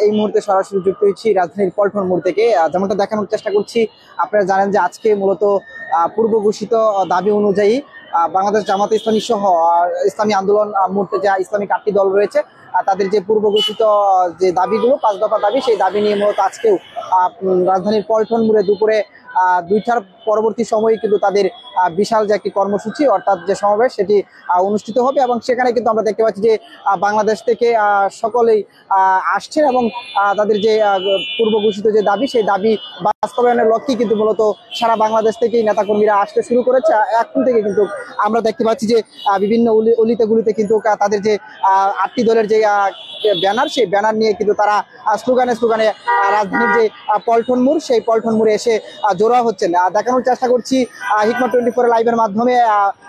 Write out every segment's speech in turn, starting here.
এই মুহূর্তে সরাসরি যুক্ত হয়েছি রাজধানীর পল্টন মোড় থেকে। যেমনটা দেখানোর চেষ্টা করছি, আপনারা জানেন যে আজকে মূলত পূর্ব ঘোষিত দাবি অনুযায়ী বাংলাদেশ জামাতে ইসলামী সহ ইসলামী আন্দোলন মুহূর্তে যা ইসলামিক 8টি দল রয়েছে তাদের যে পূর্ব ঘোষিত যে দাবিগুলো 5 দফা দাবি, সেই দাবি নিয়ে মূলত আজকেও রাজধানীর পল্টন মোড়ে দুপুরে 2টার পরবর্তী সময়ে কিন্তু তাদের বিশাল যে একটি কর্মসূচি অর্থাৎ যে সমাবেশ সেটি অনুষ্ঠিত হবে এবং সেখানে কিন্তু আমরা দেখতে পাচ্ছি যে বাংলাদেশ থেকে সকলেই আসছেন এবং তাদের যে পূর্ব ঘোষিত যে দাবি সেই দাবি বাস্তবায়নের লক্ষ্যে কিন্তু মূলত সারা বাংলাদেশ থেকেই নেতাকর্মীরা আসতে শুরু করেছে। এখন থেকে কিন্তু আমরা দেখতে পাচ্ছি যে বিভিন্ন অলিতে গুলিতে কিন্তু তাদের যে 8টি দলের যে ব্যানার, সেই ব্যানার নিয়ে কিন্তু তারা স্লোগানে রাজধানীর যে পল্টন মোড় সেই পল্টন মোড়ে এসে জোড়া হচ্ছেন। দেখানোর চেষ্টা করছি হিকমা 24 লাইভের মাধ্যমে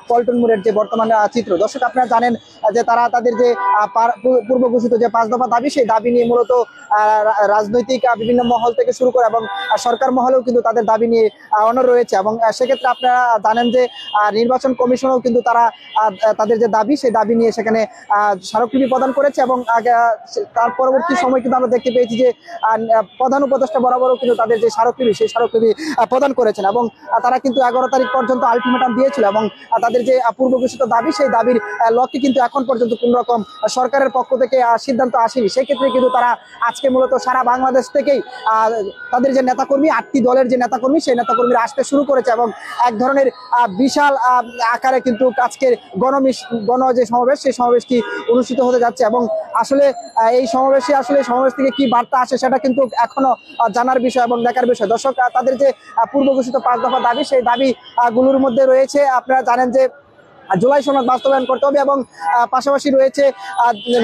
পল্টন মোড়ের যে বর্তমান চিত্র। দর্শক, আপনারা জানেন যে তারা তাদের যে পূর্ব ঘোষিত যে 5 দফা দাবি সেই দাবি নিয়ে মূলত রাজনৈতিক বিভিন্ন মহল থেকে শুরু করে এবং সরকার মহলেও কিন্তু তাদের দাবি নিয়ে অনড় রয়েছে এবং সেক্ষেত্রে আপনারা জানেন যে নির্বাচন কমিশনও কিন্তু তারা তাদের যে দাবি সেই দাবি নিয়ে সেখানে স্মারকলিপি প্রদান করেছে এবং তার পরবর্তী সময় কিন্তু আমরা দেখতে পেয়েছি যে প্রধান উপদেষ্টা বরাবরও কিন্তু তাদের যে স্মারকলিপি সেই স্মারকলিপি প্রদান করেছেন এবং তারা কিন্তু 11 তারিখ পর্যন্ত আলটিমেটাম দিয়েছিল এবং তাদের যে পূর্ব ঘোষিত দাবি সেই দাবির লক্ষ্যে কিন্তু এখন পর্যন্ত কোনো রকম সরকারের পক্ষ থেকে সিদ্ধান্ত আসেনি। সেক্ষেত্রে কিন্তু তারা আজকে মূলত সারা বাংলাদেশ থেকেই তাদের যে নেতাকর্মী 8টি দলের যে নেতাকর্মী সেই নেতাকর্মীরা আসতে শুরু করেছে এবং এক ধরনের বিশাল আকারে কিন্তু আজকের গণ যে সমাবেশ সেই সমাবেশটি অনুষ্ঠিত হতে যাচ্ছে এবং আসলে এই সমাবেশ থেকে কি বার্তা আসে সেটা কিন্তু এখনো জানার বিষয় এবং দেখার বিষয়। দর্শক, তাদের যে পূর্ব ঘোষিত 5 দফা দাবি সেই দাবিগুলোর মধ্যে রয়েছে, আপনারা জানেন যে জুলাই সনদ বাস্তবায়ন করতে হবে এবং পাশাপাশি রয়েছে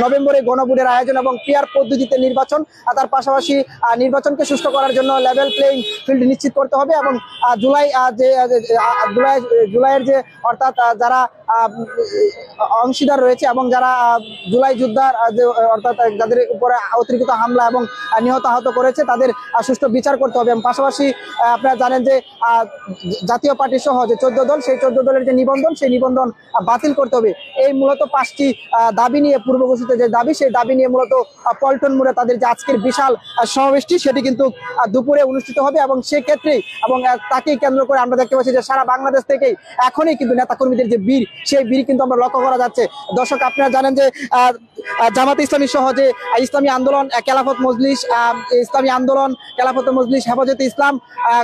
নভেম্বরে গণভোটের আয়োজন এবং পিয়ার পদ্ধতিতে নির্বাচন, তার পাশাপাশি নির্বাচনকে সুষ্ঠু করার জন্য লেভেল প্লেইং ফিল্ড নিশ্চিত করতে হবে এবং জুলাইয়ের যে অর্থাৎ যারা অংশীদার রয়েছে এবং যারা জুলাই যোদ্ধার অর্থাৎ যাদের উপরে অতিরিক্ত হামলা এবং নিহত আহত করেছে তাদের সুষ্ঠু বিচার করতে হবে এবং পাশাপাশি আপনারা জানেন যে জাতীয় পার্টি সহ যে 14 দল সেই 14 দলের যে নিবন্ধন সেই নিবন্ধন বাতিল করতে হবে। এই মূলত 5টি দাবি নিয়ে পূর্ব ঘোষিত যে দাবি সেই দাবি নিয়ে মূলত পল্টন মোড়ে তাদের যে আজকের বিশাল সমাবেশটি সেটি কিন্তু দুপুরে অনুষ্ঠিত হবে এবং সেক্ষেত্রেই এবং তাকেই কেন্দ্র করে আমরা দেখতে পাচ্ছি যে সারা বাংলাদেশ থেকেই এখনই কিন্তু নেতাকর্মীদের যে বীর সেই বীর কিন্তু আমরা লক্ষ্য করা যাচ্ছে। দর্শক, আপনারা জানেন যে জামাতে ইসলামী সহ যে ইসলামী আন্দোলন খেলাফত মজলিস, ইসলামী আন্দোলন খেলাফত মজলিস, হেফাজতে ইসলাম,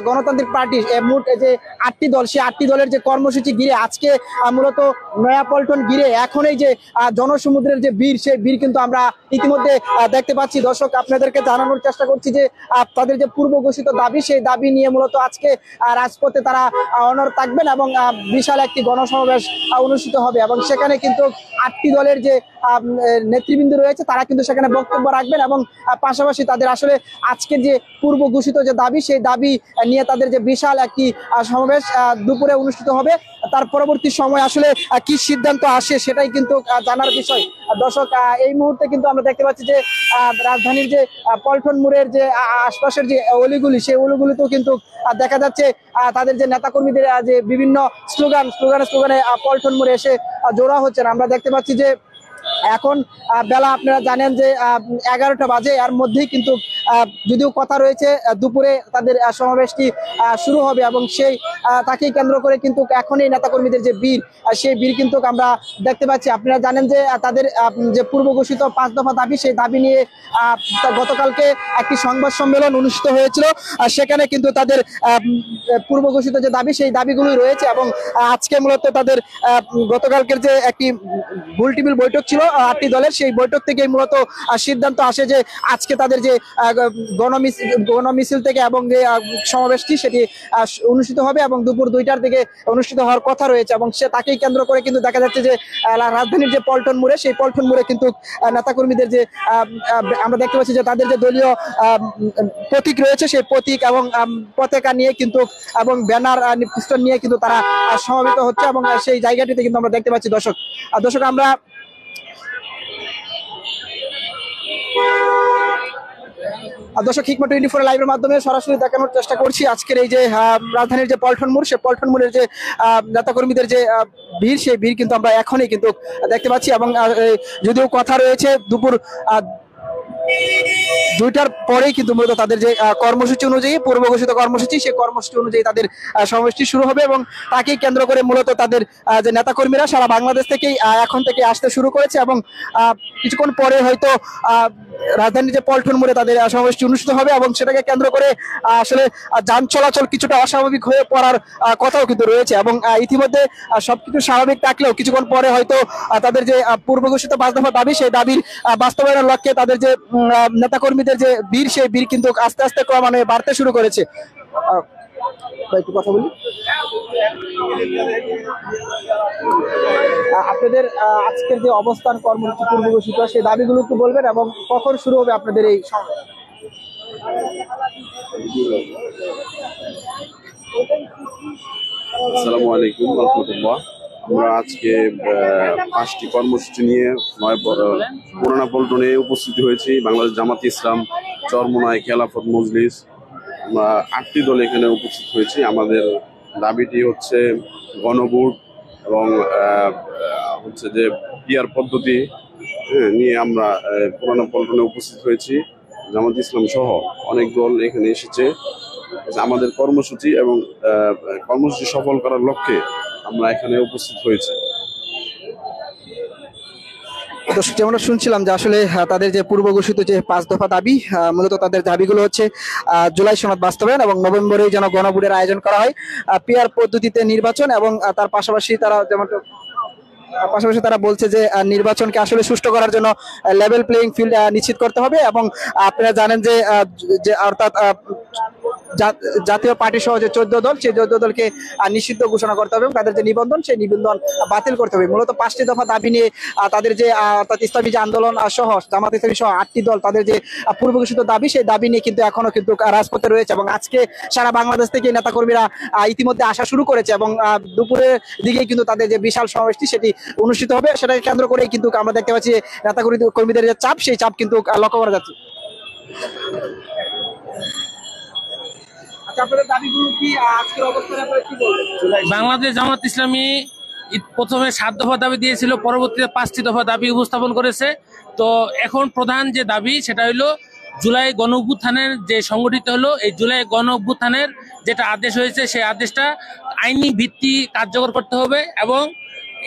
গণতান্ত্রিক পার্টি মোট যে 8টি দল সেই 8টি দলের যে কর্মসূচি ঘিরে আজকে মূলত নয়াপল্টন ঘিরে এখন এই যে জনসমুদ্রের যে বীর সেই বীর কিন্তু আমরা ইতিমধ্যে দেখতে পাচ্ছি। দর্শক, আপনাদেরকে জানানোর চেষ্টা করছি যে তাদের যে পূর্ব ঘোষিত দাবি সেই দাবি নিয়ে মূলত আজকে রাজপথে তারা অনড় থাকবেন এবং বিশাল একটি গণসমাবেশ অনুষ্ঠিত হবে এবং সেখানে কিন্তু 8টি দলের যে নেতৃবৃন্দ রয়েছে তারা কিন্তু সেখানে বক্তব্য রাখবেন এবং পাশাপাশি তাদের আসলে আজকের যে পূর্ব ঘোষিত যে দাবি সেই দাবি নিয়ে তাদের যে বিশাল একটি সমাবেশ দুপুরে অনুষ্ঠিত হবে। তার পরবর্তী সময় আসলে কি সিদ্ধান্ত আসে সেটাই কিন্তু জানার বিষয়। দর্শক, এই মুহূর্তে কিন্তু আমরা দেখতে পাচ্ছি যে রাজধানীর যে পল্টন মোড়ের যে আশপাশের যে অলিগুলি সেই অলিগুলিতেও কিন্তু দেখা যাচ্ছে তাদের যে নেতাকর্মীদের যে বিভিন্ন স্লোগানে পল্টন মোড়ে এসে জোড়া হচ্ছেন। আমরা দেখতে পাচ্ছি যে এখন বেলা আপনারা জানেন যে 11টা বাজে, এর মধ্যেই কিন্তু যদিও কথা রয়েছে দুপুরে তাদের সমাবেশটি শুরু হবে এবং সেই তাকেই কেন্দ্র করে কিন্তু এখনই নেতাকর্মীদের যে বীর সেই বীর কিন্তু আমরা দেখতে পাচ্ছি। আপনারা জানেন যে তাদের যে পূর্ব ঘোষিত 5 দফা দাবি সেই দাবি নিয়ে গতকালকে একটি সংবাদ সম্মেলন অনুষ্ঠিত হয়েছিল, সেখানে কিন্তু তাদের পূর্ব ঘোষিত যে দাবি সেই দাবিগুলি রয়েছে এবং আজকে মূলত তাদের গতকালকের যে একটি গোলটেবিল বৈঠক ছিল 8টি দলের সেই বৈঠক থেকে মূলত সিদ্ধান্ত আসে যে আজকে তাদের যে গণমিছিল থেকে এবং যে সমাবেশটি সেটি অনুষ্ঠিত হবে এবং দুপুর 2টার দিকে অনুষ্ঠিত হওয়ার কথা রয়েছে এবং সে তাকেই কেন্দ্র করে কিন্তু দেখা যাচ্ছে যে রাজধানীর যে পল্টন মোড়ে সেই পল্টন মোড়ে কিন্তু নেতাকর্মীদের যে আমরা দেখতে পাচ্ছি যে তাদের যে দলীয় প্রতীক রয়েছে সেই প্রতীক এবং পতাকা নিয়ে কিন্তু এবং ব্যানার পিস্টন নিয়ে কিন্তু তারা সমবেত হচ্ছে এবং সেই জায়গাটিতে কিন্তু আমরা দেখতে পাচ্ছি। দর্শক আমরা দর্শক হিকমা 24 লাইভের মাধ্যমে সরাসরি দেখানোর চেষ্টা করছি আজকের এই যে রাজধানীর যে পল্টন মোড় সেই পল্টন মোড়ের যে নেতাকর্মীদের যে ভিড় সেই ভিড় কিন্তু আমরা এখনই কিন্তু দেখতে পাচ্ছি এবং যদিও কথা রয়েছে দুপুর দুইটার পরেই কিন্তু মূলত তাদের যে কর্মসূচি অনুযায়ী, পূর্ব ঘোষিত কর্মসূচি, সেই কর্মসূচি অনুযায়ী তাদের সমাবেশটি শুরু হবে এবং তাকেই কেন্দ্র করে মূলত তাদের যে নেতাকর্মীরা সারা বাংলাদেশ থেকেই এখন থেকে আসতে শুরু করেছে এবং কিছুক্ষণ পরে হয়তো রাজধানীর যে পল্টন মোড়ে তাদের সমাবেশটি অনুষ্ঠিত হবে এবং সেটাকে কেন্দ্র করে আসলে যান চলাচল কিছুটা অস্বাভাবিক হয়ে পড়ার কথাও কিন্তু রয়েছে এবং ইতিমধ্যে সবকিছু স্বাভাবিক থাকলেও কিছুক্ষণ পরে হয়তো তাদের যে পূর্ব ঘোষিত 5 দফা দাবি, সেই দাবির বাস্তবায়নের লক্ষ্যে তাদের যে নেতাকর্মীদের যে ভিড়, সেই ভিড় কিন্তু আস্তে আস্তে ক্রমান্বয়ে বাড়তে শুরু করেছে। একটু কথা বলি, আপনাদের আজকের যে অবস্থান কর্মসূচি পূর্ব ঘোষিত, সেই দাবিগুলো একটু বলবেন এবং কখন শুরু হবে আপনাদের এই সমাবেশ? আসসালামু আলাইকুম রহমতুল্লাহ। আমরা আজকে 5টি কর্মসূচি নিয়ে পুরানা পল্টনে উপস্থিত হয়েছি। বাংলাদেশ জামাত ইসলাম, চরমোনাই, খেলাফত মজলিস, আমরা 8টি দল এখানে উপস্থিত হয়েছি। আমাদের দাবিটি হচ্ছে গণভোট এবং হচ্ছে যে পিআর পদ্ধতি নিয়ে আমরা পুরানা পল্টনে উপস্থিত হয়েছি। জামাত ইসলাম সহ অনেক দল এখানে এসেছে। আমাদের কর্মসূচি এবং কর্মসূচি সফল করার লক্ষ্যে আমরা এখানে উপস্থিত হয়েছি। যেমন শুনছিলাম যে আসলে তাদের যে পূর্ব ঘোষিত যে 5 দফা দাবি, মূলত তাদের দাবিগুলো হচ্ছে জুলাই সনদ বাস্তবায়ন এবং নভেম্বরে যেন গণভোটের আয়োজন করা হয়, পিআর পদ্ধতিতে নির্বাচন এবং তার পাশাপাশি তারা বলছে যে নির্বাচনকে আসলে সুষ্ঠু করার জন্য লেভেল প্লেইং ফিল্ড নিশ্চিত করতে হবে এবং আপনারা জানেন যে অর্থাৎ জাতীয় পার্টি সহ যে 14 দল, সেই 14 দলকে নিষিদ্ধ ঘোষণা করতে হবে এবং তাদের যে নিবন্ধন, সেই নিবন্ধন বাতিল করতে হবে। মূলত 5টি দফা দাবি নিয়ে তাদের যে অর্থাৎ ইসলামী যে আন্দোলন সহ জামাত ইসলামী সহ 8টি দল, তাদের যে পূর্ব ঘোষিত দাবি, সেই দাবি নিয়ে কিন্তু এখনো কিন্তু রাজপথে রয়েছে এবং আজকে সারা বাংলাদেশ থেকে নেতাকর্মীরা ইতিমধ্যে আসা শুরু করেছে এবং দুপুরের দিকে কিন্তু তাদের যে বিশাল সমাবেশটি সেটি অনুষ্ঠিত হবে। সেটাকে কেন্দ্র করেই কিন্তু আমরা দেখতে পাচ্ছি নেতাকর্মীদের যে চাপ, সেই চাপ কিন্তু লক্ষ্য করা যাচ্ছে। বাংলাদেশ জামাত ইসলামী প্রথমে 7 দফা দাবি দিয়েছিল, পরবর্তীতে 5টি দফা দাবি উপস্থাপন করেছে। তো এখন প্রধান যে দাবি সেটা হলো জুলাই গণ অভ্যুত্থানের যে সংগঠিত হলো, এই জুলাই গণ অভ্যুত্থানের যেটা আদেশ হয়েছে, সেই আদেশটা আইনি ভিত্তি কার্যকর করতে হবে এবং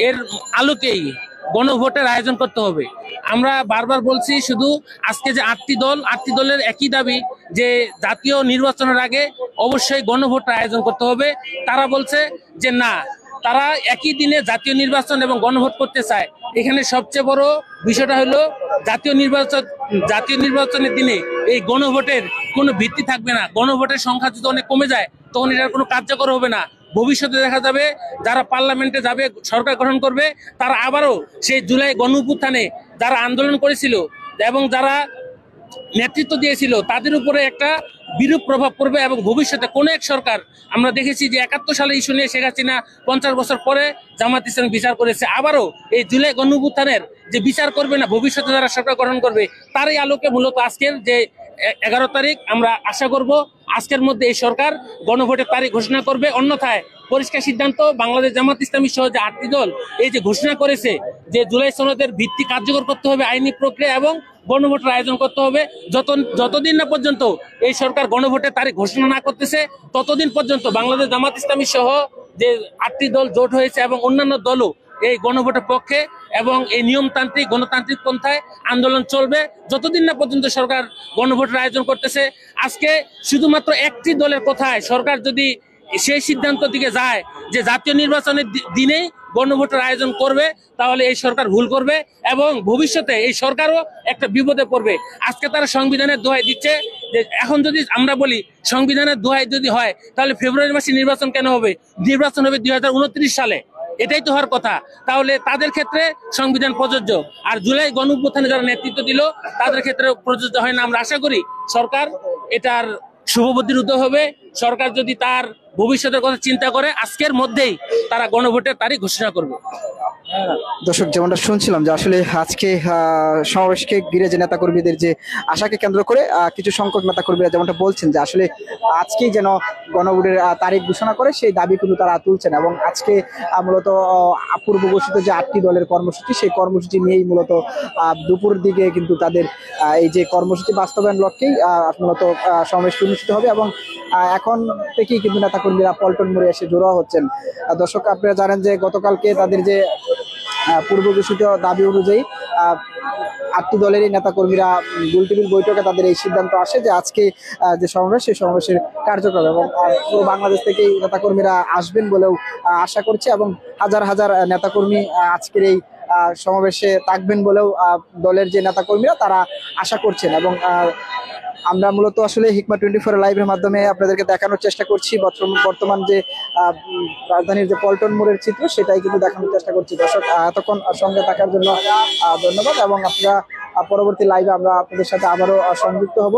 এর আলোকেই গণভোটের আয়োজন করতে হবে। আমরা বারবার বলছি, শুধু আজকে যে 8টি দলের একই দাবি যে জাতীয় নির্বাচনের আগে অবশ্যই গণভোটের আয়োজন করতে হবে। তারা বলছে যে না, তারা একই দিনে জাতীয় নির্বাচন এবং গণভোট করতে চায়। এখানে সবচেয়ে বড় বিষয়টা হলো জাতীয় নির্বাচনের দিনে এই গণভোটের কোনো ভিত্তি থাকবে না। গণভোটের সংখ্যা যদি অনেক কমে যায়, তখন এটার কোনো কার্যকর হবে না। ভবিষ্যতে দেখা যাবে যারা পার্লামেন্টে যাবে, সরকার গঠন করবে, তারা আবারও সেই জুলাই গণ অভ্যুত্থানে যারা আন্দোলন করেছিল এবং যারা নেতৃত্ব দিয়েছিল তাদের উপরে একটা বিরূপ প্রভাব পড়বে এবং ভবিষ্যতে কোনো এক সরকার, আমরা দেখেছি যে 71 সালে ইস্যু নিয়ে শেখ হাসিনা 50 বছর পরে জামাত ইসলাম বিচার করেছে, আবারও এই জুলাই গণ অভ্যুত্থানের যে বিচার করবে না, ভবিষ্যতে যারা সরকার গঠন করবে, তারই আলোকে মূলত আজকের যে 11 তারিখ আমরা আশা করব আজকের মধ্যে এই সরকার গণভোটের তারিখ ঘোষণা করবে। অন্যথায় পরিষ্কার সিদ্ধান্ত, বাংলাদেশ জামাত ইসলামী সহ যে 8টি দল এই যে ঘোষণা করেছে যে জুলাই সনদের ভিত্তি কার্যকর করতে হবে, আইনি প্রক্রিয়া এবং গণভোটের আয়োজন করতে হবে। যতদিন না পর্যন্ত এই সরকার গণভোটের তারিখ ঘোষণা না করতেছে, ততদিন পর্যন্ত বাংলাদেশ জামাত ইসলামী সহ যে 8টি দল জোট হয়েছে এবং অন্যান্য দলও এই গণভোটের পক্ষে এবং এই নিয়মতান্ত্রিক গণতান্ত্রিক পন্থায় আন্দোলন চলবে যতদিন না পর্যন্ত সরকার গণভোটের আয়োজন করতেছে। আজকে শুধুমাত্র একটি দলের কথায় সরকার যদি সেই সিদ্ধান্ত দিকে যায় যে জাতীয় নির্বাচনের দিনেই গণভোটের আয়োজন করবে, তাহলে এই সরকার ভুল করবে এবং ভবিষ্যতে এই সরকারও একটা বিপদে পড়বে। আজকে তারা সংবিধানের দোহাই দিচ্ছে, যে এখন যদি আমরা বলি সংবিধানের দোহাই যদি হয়, তাহলে ফেব্রুয়ারি মাসে নির্বাচন কেন হবে? নির্বাচন হবে 2029 সালে, এটাই তো হওয়ার কথা। তাহলে তাদের ক্ষেত্রে সংবিধান প্রযোজ্য, আর জুলাই গণ অভ্যুত্থানে যারা নেতৃত্ব দিল তাদের ক্ষেত্রে প্রযোজ্য হয় না। আমরা আশা করি সরকার এটার শুভবুদ্ধির উদয় হবে। সরকার যদি তার ভবিষ্যতের কথা চিন্তা করে, আজকের মধ্যেই তারা গণভোটের তারিখ ঘোষণা করবে। দর্শক, যেমনটা শুনছিলাম যে আসলে আজকে সমাবেশকে ঘিরে যে নেতাকর্মীদের যে আশাকে কেন্দ্র করে কিছু সংখ্যক নেতাকর্মীরা যেমনটা বলছেন যে আসলে আজকেই যেন গণভোটের তারিখ ঘোষণা করে সেই দাবি কিন্তু তারা তুলছেন। এবং আজকে মূলত পূর্ব ঘোষিত যে 8টি দলের কর্মসূচি, সেই কর্মসূচি নিয়েই মূলত দুপুর দিকে কিন্তু তাদের এই যে কর্মসূচি বাস্তবায়ন লক্ষ্যেই মূলত সমাবেশটি অনুষ্ঠিত হবে। এবং এখন থেকেই কিন্তু নেতাকর্মীরা পল্টন মোড়ে এসে জড়ো হচ্ছেন। দর্শক, আপনারা জানেন যে গতকালকে তাদের যে পূর্ব ঘোষিত দাবি অনুযায়ী 8টি দলেরই নেতাকর্মীরা গোলটেবিল বৈঠকে তাদের এই সিদ্ধান্ত আসে যে আজকে যে সমাবেশ, সেই সমাবেশের কার্যক্রম এবং পুরো বাংলাদেশ থেকেই নেতাকর্মীরা আসবেন বলেও আশা করছে। এবং হাজার হাজার নেতাকর্মী আজকের এই সমাবেশে থাকবেন বলেও দলের যে নেতাকর্মীরা তারা আশা করছেন। এবং আমরা মূলত আসলে হিকমা 24 লাইভের মাধ্যমে আপনাদেরকে দেখানোর চেষ্টা করছি বর্তমান যে রাজধানীর যে পল্টন মোড়ের চিত্র, সেটাই কিন্তু দেখানোর চেষ্টা করছি। দর্শক, এতক্ষণ সঙ্গে থাকার জন্য ধন্যবাদ। এবং আপনারা পরবর্তী লাইভে আমরা আপনাদের সাথে আবারও সংযুক্ত হব।